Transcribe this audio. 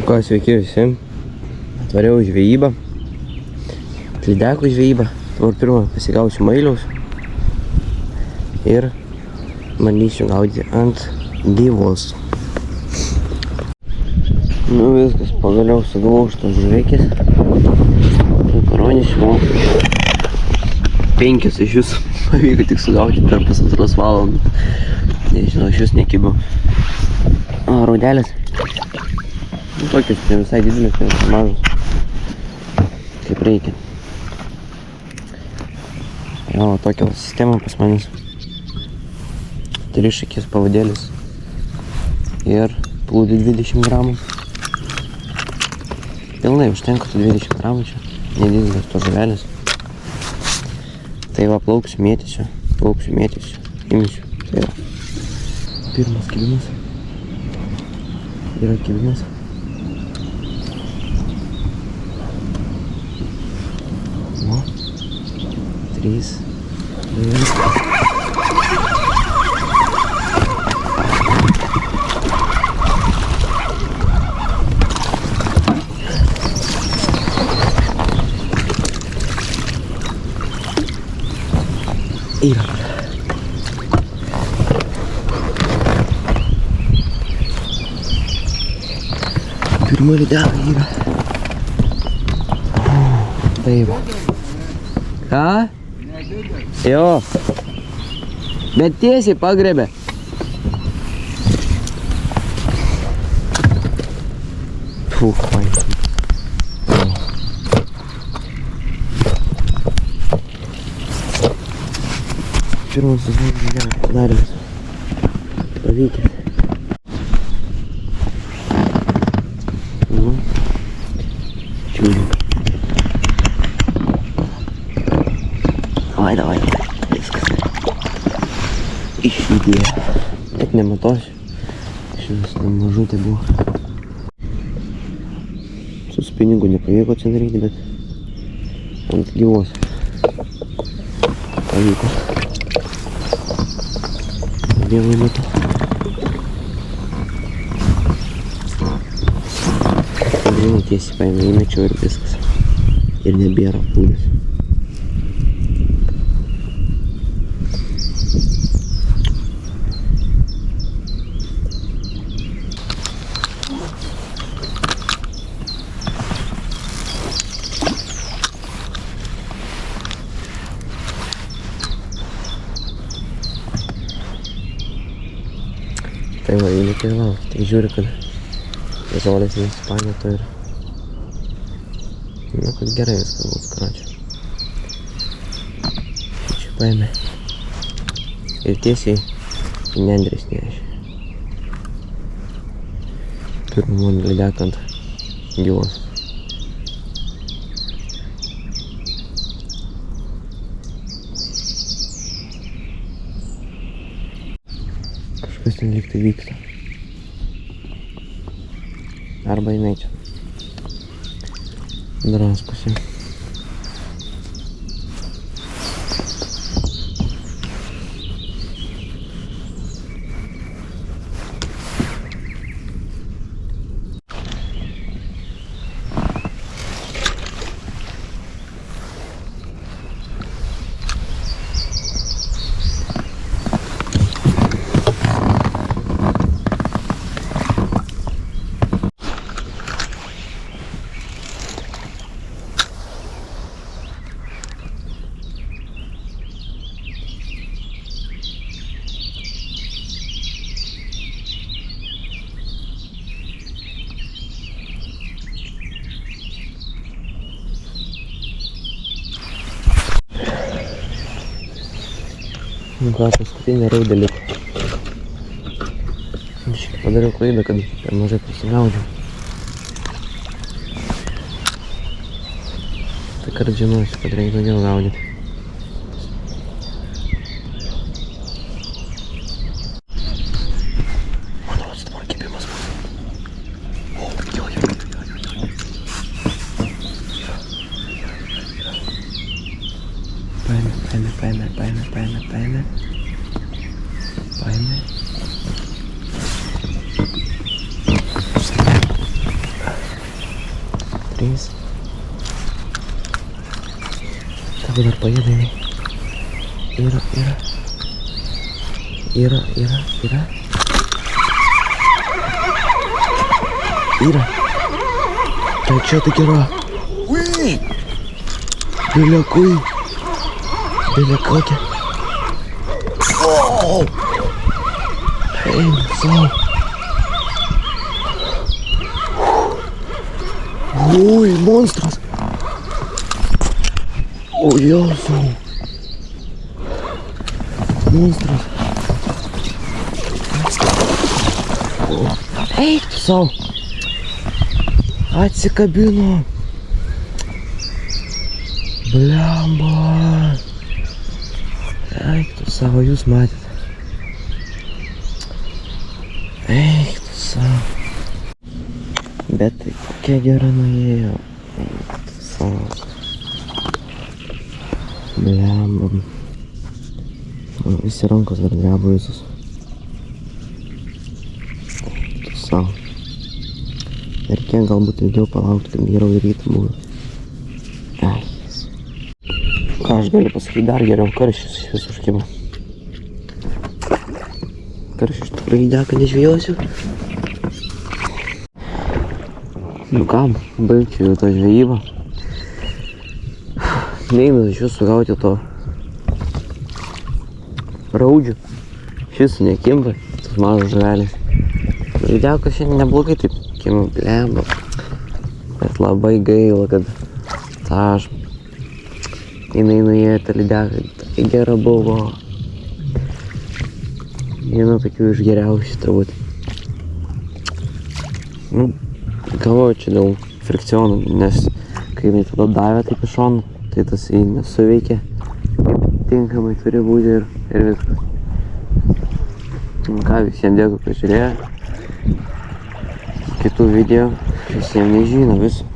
Ką, sveiki visi. Atvariau žvejybą. Lydekų žvejybą. Dabar pirmą pasigausiu mailiaus. Ir bandysiu gaudyti ant gyvos. Nu viskas, pagaliau sugavau šitos žuvekės. Karonis jau 5 iš jus pavyko tik sugauti per pusantros valandos. Nežinau, iš jus nekibau. O, raudelės. Nu, tokios ne visai didelės, ne visai mažos. Kaip reikia. Jo, tokia sistema pas manis. 3 šakės pavadėlis. Ir plūdį 20 gramų. Pilnai užtenka tų 20 gramų čia. Nedidelės to žuvelės. Tai va, plauksiu, mėtysiu. Imsiu. Tai va. Pirmas kibimas. Yra kibimas. O. 3. 2. Yra. Pirma lydeka yra. Taip. Ką? Jo. Bet tiesiai pagrebė. Puh, man. Pirmas darimas. Pavykęs. Nu. Čiūdžiu. Davai. Viskas. Išjudėjo. Net nematosiu. Šitas mažutė buvo. Su spiningu nepavyko čia daryti, bet ant gyvos pavyko. Dievui metu. Vieną tiesiai paėmė, įmečiau ir viskas. Ir nebėra plūdės. Tai va, įmetė ir laukia, tik žiūri, kad žolės nespanėtų ir... Nu, kad gerai viskas būtų, karočią. Čia paėmė. Ir tiesiai į nendrės nešė. Pirmą mano lydeką ant gyvos. Kažkas ten lyg tai vyksta. Arba jinai čia draskosi. Nu ką, paskutinė raudė liko. Padariau klaidą, kad per mažai pasigaudžiau. Tai kart žinosiu, kad reikia daugiau gaudyti. Man rodos, dabar kibimas bus. O, jo. Paėmė. Jeigu dar paėdai. Yra. Tai čia tik yra. Ui! Bėlė kokia. Wow! Eina savo. Ui, monstras. O, Jėzau. Monstras. Eik tu savo. Atsikabino. Blemba. Eik tu savo, jūs matėte. Eik tu savo. Bet tai kokia gera nuėjo. Eik tu savo. Blemba. Man visi rankos dar dreba visus. Eik tu savo. Ir kiek galbūt ilgiau palaukti, kad geriau rytą buvo. Eis. Ką aš galiu pasakyti dar geriau, karščius iš vis užkima. Karščius tikrai įdėką nežvėjosiu. Nu kam, baigčiau jau tą žvejybą. Neina iš jūsų sugauti to raudžių. Šis nekimba, tas mažas žuvelis. Lydeka šiandien neblogai taip kima, blemba. Bet labai gaila, kad jinai nuėjo tą lydeka. Tai gera buvo. Viena tokių iš geriausių turbūt. Nu, galvoju čia dėl frikcionų, nes kai jinai tada davė taip iš šonų, tai tas jį nesuveikė, kaip tinkamai turi būti ir viskas. Ką, visiems dėkui, kad žiūrėjo. Kitų video visiems nežino viso.